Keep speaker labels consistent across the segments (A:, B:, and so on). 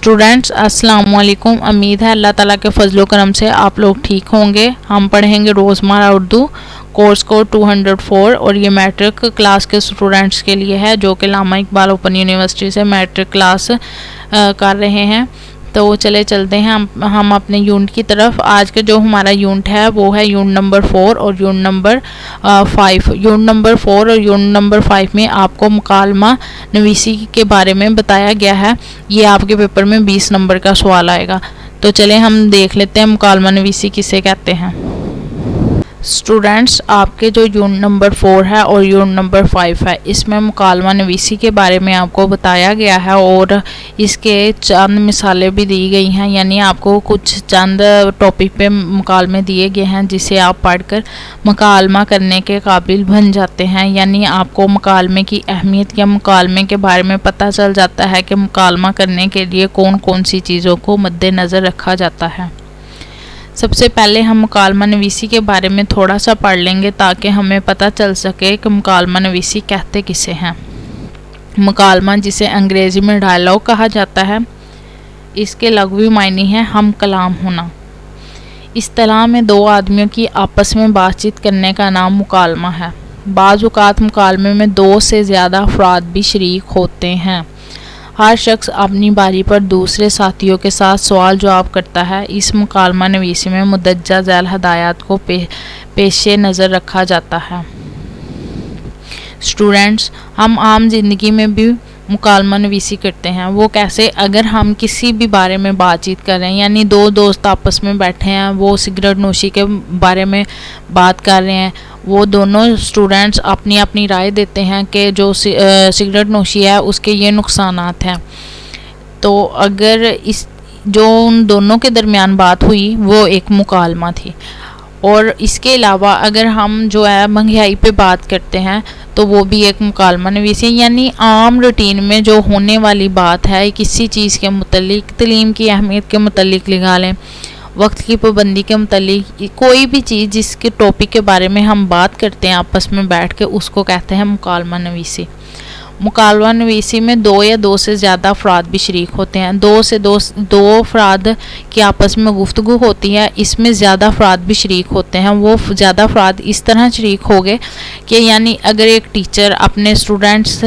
A: Students अस्सलाम वालेकुम। उम्मीद है अल्लाह ताला के फजलो करम से आप लोग ठीक होंगे। हम पढ़ेंगे रोज़मर्रा उर्दू कोर्स कोड 204 और ये मैट्रिक क्लास के स्टूडेंट्स के लिए है जो कि अल्लामा इकबाल ओपन यूनिवर्सिटी से मैट्रिक क्लास कर रहे हैं। तो चलते हैं हम अपने यूनिट की तरफ। आज का जो हमारा यूनिट है वो है यूनिट नंबर 4 और यूनिट नंबर 5। यूनिट नंबर 4 और यूनिट नंबर 5 में आपको मुकालमा नवीसी के बारे में बताया गया है। ये आपके पेपर में 20 नंबर का सवाल आएगा। तो चलें हम देख लेते हैं मुकालमा नवीसी किसे कहते हैं। स्टूडेंट्स, आपके जो यूनिट नंबर 4 है और यूनिट नंबर 5 है, इसमें मुकालमा नवीसी के बारे में आपको बताया गया है और इसके चंद मिसालें भी दी गई हैं, यानी आपको कुछ चंद टॉपिक पे मुकालमे दिए गए हैं जिसे आप पढ़कर मुकालमा करने के काबिल बन जाते हैं। यानी आपको मुकालमे की अहमियत या मुकालमे के बारे में पता चल जाता है कि मुकालमा करने के लिए कौन कौन सी चीज़ों को मद्देनज़र रखा जाता है। सबसे पहले हम मुकालमा नवीसी के बारे में थोड़ा सा पढ़ लेंगे ताकि हमें पता चल सके कि मुकालमा नवीसी कहते किसे हैं। मुकालमा, जिसे अंग्रेज़ी में डायलॉग कहा जाता है, इसके लग़वी मायने हैं हम कलाम होना। इस्तिलाह में दो आदमियों की आपस में बातचीत करने का नाम मुकालमा है। बाज़ औक़ात मुकालमे में दो से ज़्यादा अफराद भी शरीक होते हैं। हर शख्स अपनी बारी पर दूसरे साथियों के साथ सवाल जवाब करता है। इस मुकालमा नवीसी में मुद्दजा झैल हदायत को पेशे नज़र रखा जाता है। स्टूडेंट्स, हम आम ज़िंदगी में भी मुकालमा नवीसी करते हैं। वो कैसे? अगर हम किसी भी बारे में बातचीत कर रहे हैं, यानी दो दोस्त आपस में बैठे हैं, वो सिगरेट नोशी के बारे में बात कर रहे हैं, वो दोनों स्टूडेंट्स अपनी अपनी राय देते हैं कि जो सिगरेट नोशी है उसके ये नुकसानात हैं। तो अगर जो उन दोनों के दरमियान बात हुई वो एक मुकालमा थी। और इसके अलावा अगर हम जो है महंगाई पे बात करते हैं तो वो भी एक मुकालमा नवीसी है। यानी आम रूटीन में जो होने वाली बात है किसी चीज़ के मुतल्लिक, तालीम की अहमियत के मुतल्लिक लगा लें, वक्त की पाबंदी के मुतल्लिक, कोई भी चीज़ जिसके टॉपिक के बारे में हम बात करते हैं आपस में बैठ के, उसको कहते हैं मुकालमा नवीसी। मुकालमा नवीसी में दो या दो से ज़्यादा अफराद भी शरीक होते हैं। दो अफराद की आपस में गुफ्तगू होती है, इसमें ज़्यादा अफराद भी शरीक होते हैं। वो ज़्यादा अफराद इस तरह शरीक हो गए कि यानी अगर एक टीचर अपने स्टूडेंट्स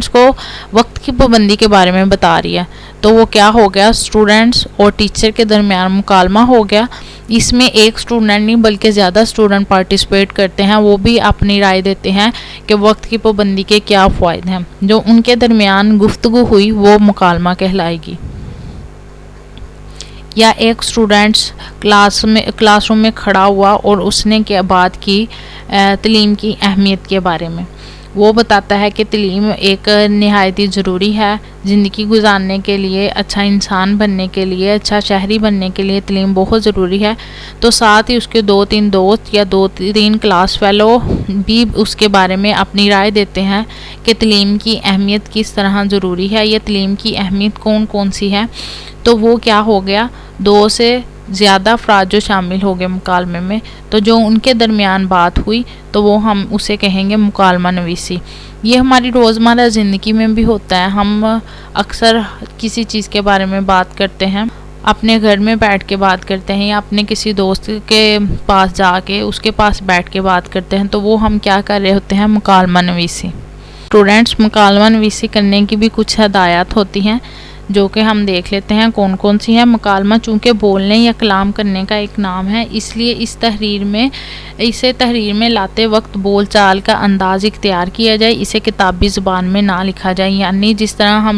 A: को वक्त की पाबंदी के बारे में बता रही है तो वो क्या हो गया, स्टूडेंट्स और टीचर के दरमियान मुकालमा हो गया। इसमें एक स्टूडेंट नहीं बल्कि ज़्यादा स्टूडेंट पार्टिसिपेट करते हैं, वो भी अपनी राय देते हैं कि वक्त की पाबंदी के क्या फ़ायदे हैं। जो उनके दरमियान गुफ्तगू हुई वो मुकालमा कहलाएगी। या एक स्टूडेंट्स क्लासरूम में खड़ा हुआ और उसने क्या बात की तालीम की अहमियत के बारे में। वो बताता है कि तालीम एक नहायत ही ज़रूरी है ज़िंदगी गुजारने के लिए, अच्छा इंसान बनने के लिए, अच्छा शहरी बनने के लिए तालीम बहुत ज़रूरी है। तो साथ ही उसके 2-3 दोस्त या 2-3 क्लास फेलो भी उसके बारे में अपनी राय देते हैं कि तालीम की अहमियत किस तरह ज़रूरी है या तालीम की अहमियत कौन कौन सी है। तो वो क्या हो गया, 2 से ज़्यादा अफराद जो शामिल हो गए मुकालमे में, तो जो उनके दरमियान बात हुई तो वो हम उसे कहेंगे मुकालमा नवीसी। ये हमारी रोज़मर्रा ज़िंदगी में भी होता है। हम अक्सर किसी चीज़ के बारे में बात करते हैं, अपने घर में बैठ के बात करते हैं या अपने किसी दोस्त के पास जाके उसके पास बैठ के बात करते हैं, तो वो हम क्या कर रहे होते हैं, मुकालमा नवीसी। स्टूडेंट्स, मुकालमा नवीसी करने की भी कुछ हदायत होती हैं जो कि हम देख लेते हैं कौन कौन सी है। मुकालमा चूँकि बोलने या कलाम करने का एक नाम है, इसलिए इसे तहरीर में लाते वक्त बोल चाल का अंदाज़ इख्तियार किया जाए, इसे किताबी ज़ुबान में ना लिखा जाए। यानी जिस तरह हम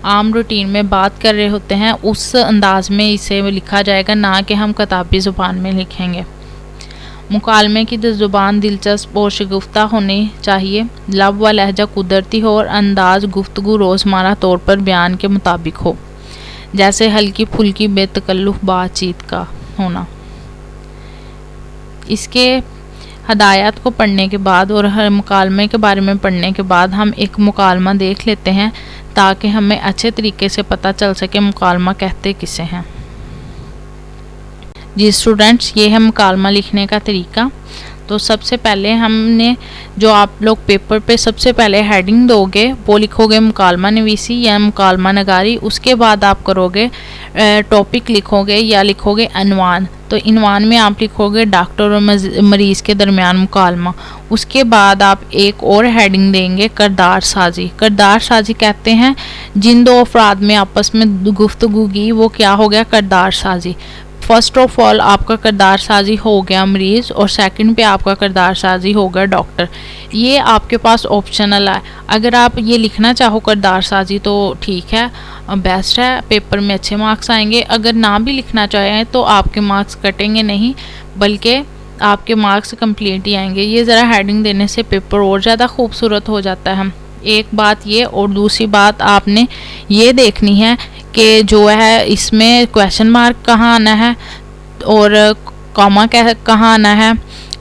A: आम रूटीन में बात कर रहे होते हैं उस अंदाज में इसे लिखा जाएगा, ना कि हम किताबी ज़ुबान में लिखेंगे। मुकालमे की ज़ुबान दिलचस्प और शगुफ्ता होनी चाहिए, लब व लहजा कुदरती हो और अंदाज़ गुफ्तगू रोज़मर्रा तौर पर बयान के मुताबिक हो, जैसे हल्की फुल्की बेतकल्लुफ़ बातचीत का होना। इसके हदायत को पढ़ने के बाद और हर मुकालमे के बारे में पढ़ने के बाद हम एक मुकालमा देख लेते हैं ताकि हमें अच्छे तरीके से पता चल सके मुकालमा कहते किसे हैं। जी स्टूडेंट्स, ये है मुकालमा लिखने का तरीका। تو سب سے پہلے ہم نے جو آپ لوگ پیپر پہ سب سے پہلے ہیڈنگ دو گے وہ لکھو گے مکالمہ نویسی یا مکالمہ نگاری. اس کے بعد آپ کرو گے ٹاپک لکھو گے یا لکھو گے عنوان. تو عنوان میں آپ لکھو گے ڈاکٹر اور مریض کے درمیان مکالمہ. اس کے بعد آپ ایک اور ہیڈنگ دیں گے کردار سازی. کردار سازی کہتے ہیں جن دو افراد میں آپس میں گفتگو کی وہ کیا ہو گیا کردار سازی. فرسٹ آف آل آپ کا کردار سازی ہو گیا مریض اور سیکنڈ پہ آپ کا کردار سازی ہو گیا ڈاکٹر. یہ آپ کے پاس آپشنل ہے. اگر آپ یہ لکھنا چاہو کردار سازی تو ٹھیک ہے، بیسٹ ہے، پیپر میں اچھے مارکس آئیں گے. اگر نہ بھی لکھنا چاہیں تو آپ کے مارکس کٹیں گے نہیں بلکہ آپ کے مارکس کمپلیٹ ہی آئیں گے. یہ ذرا ہیڈنگ دینے سے پیپر اور زیادہ خوبصورت ہو جاتا ہے. ایک بات یہ، اور دوسری بات آپ نے یہ دیکھنی ہے کہ جو ہے اس میں کویشچن مارک کہاں آنا ہے اور کاما کہاں آنا ہے،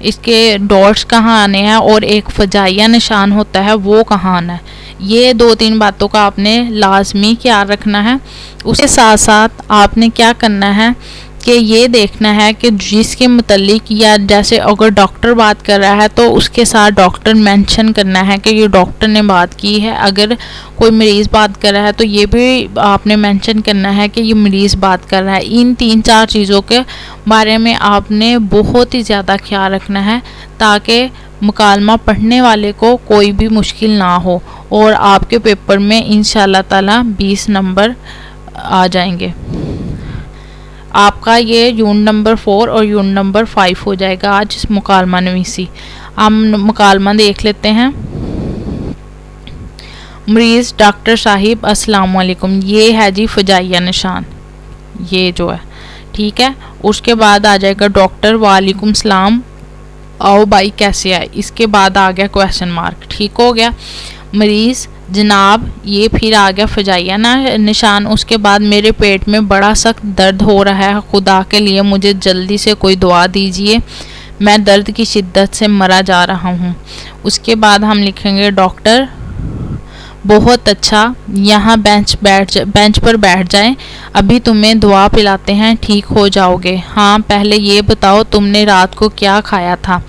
A: اس کے ڈاٹس کہاں آنے ہیں اور ایک فجائیہ نشان ہوتا ہے وہ کہاں آنا ہے. یہ 2-3 باتوں کا آپ نے لازمی خیال رکھنا ہے. اس کے ساتھ ساتھ آپ نے کیا کرنا ہے کہ یہ دیکھنا ہے کہ جس کے متعلق، یا جیسے اگر ڈاکٹر بات کر رہا ہے تو اس کے ساتھ ڈاکٹر مینشن کرنا ہے کہ یہ ڈاکٹر نے بات کی ہے. اگر کوئی مریض بات کر رہا ہے تو یہ بھی آپ نے مینشن کرنا ہے کہ یہ مریض بات کر رہا ہے. ان 3-4 چیزوں کے بارے میں آپ نے بہت ہی زیادہ خیال رکھنا ہے تاکہ مکالمہ پڑھنے والے کو کوئی بھی مشکل نہ ہو اور آپ کے پیپر میں انشاءاللہ تعالی 20 نمبر آ جائیں گے. آپ کا یہ یونٹ نمبر 4 اور یونٹ نمبر 5 ہو جائے گا آج مکالمہ نویسی. ہم مکالمہ دیکھ لیتے ہیں. مریض: ڈاکٹر صاحب السلام علیکم. یہ ہے جی فجائیہ نشان، یہ جو ہے ٹھیک ہے. اس کے بعد آ جائے گا ڈاکٹر: وعلیکم السلام، آؤ بھائی کیسے آئے. اس کے بعد آ گیا کویشچن مارک، ٹھیک ہو گیا. مریض: جناب، یہ پھر آ گیا فجائیہ نشان. اس کے بعد میرے پیٹ میں بڑا سخت درد ہو رہا ہے، خدا کے لیے مجھے جلدی سے کوئی دعا دیجیے، میں درد کی شدت سے مرا جا رہا ہوں. اس کے بعد ہم لکھیں گے ڈاکٹر: بہت اچھا، یہاں بینچ پر بیٹھ جائیں، ابھی تمہیں دوا پلاتے ہیں، ٹھیک ہو جاؤ گے. ہاں، پہلے یہ بتاؤ تم نے رات کو کیا کھایا تھا.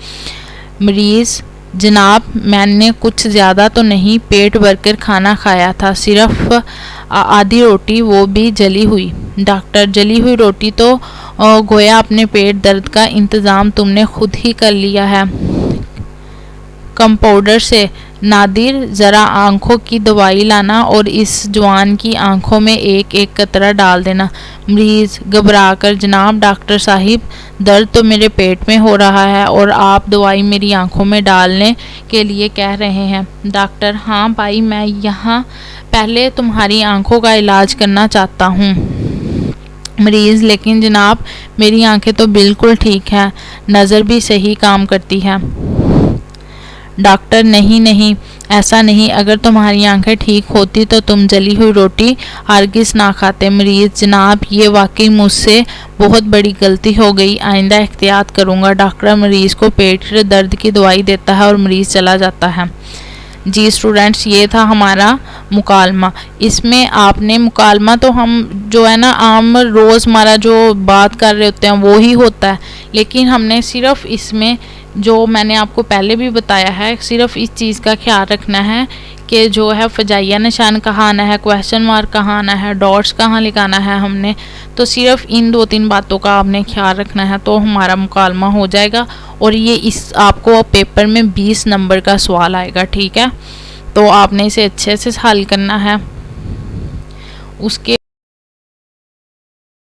A: مریض: جناب، میں نے کچھ زیادہ تو نہیں، پیٹ بھر کر کھانا کھایا تھا، صرف آدھی روٹی، وہ بھی جلی ہوئی. ڈاکٹر: جلی ہوئی روٹی تو گویا اپنے پیٹ درد کا انتظام تم نے خود ہی کر لیا ہے کمپاؤنڈر سے. نادر، ذرا آنکھوں کی دوائی لانا اور اس جوان کی آنکھوں میں ایک ایک قطرہ ڈال دینا. مریض گھبرا کر: جناب ڈاکٹر صاحب، درد تو میرے پیٹ میں ہو رہا ہے اور آپ دوائی میری آنکھوں میں ڈالنے کے لیے کہہ رہے ہیں. ڈاکٹر: ہاں بھائی، میں یہاں پہلے تمہاری آنکھوں کا علاج کرنا چاہتا ہوں. مریض: لیکن جناب، میری آنکھیں تو بالکل ٹھیک ہیں، نظر بھی صحیح کام کرتی ہے. ڈاکٹر: نہیں، ایسا نہیں، اگر تمہاری آنکھیں ٹھیک ہوتی تو تم جلی ہوئی روٹی ہرگز نہ کھاتے. مریض: جناب، یہ واقعی مجھ سے بہت بڑی غلطی ہو گئی، آئندہ احتیاط کروں گا. ڈاکٹر مریض کو پیٹ درد کی دوائی دیتا ہے اور مریض چلا جاتا ہے. جی اسٹوڈنٹس، یہ تھا ہمارا مکالمہ. اس میں آپ نے مکالمہ تو ہم جو ہے نا عام روزمرہ جو بات کر رہے ہوتے ہیں وہی ہوتا ہے، لیکن ہم نے صرف اس میں جو میں نے آپ کو پہلے بھی بتایا ہے، صرف اس چیز کا خیال رکھنا ہے کہ جو ہے فجائیہ نشان کہاں آنا ہے، کویشچن مارک کہاں آنا ہے، ڈاٹس کہاں لگانا ہے. ہم نے تو صرف ان 2-3 باتوں کا آپ نے خیال رکھنا ہے تو ہمارا مکالمہ ہو جائے گا. اور یہ آپ کو پیپر میں 20 نمبر کا سوال آئے گا، ٹھیک ہے. تو آپ نے اسے اچھے سے حل کرنا ہے. اس کے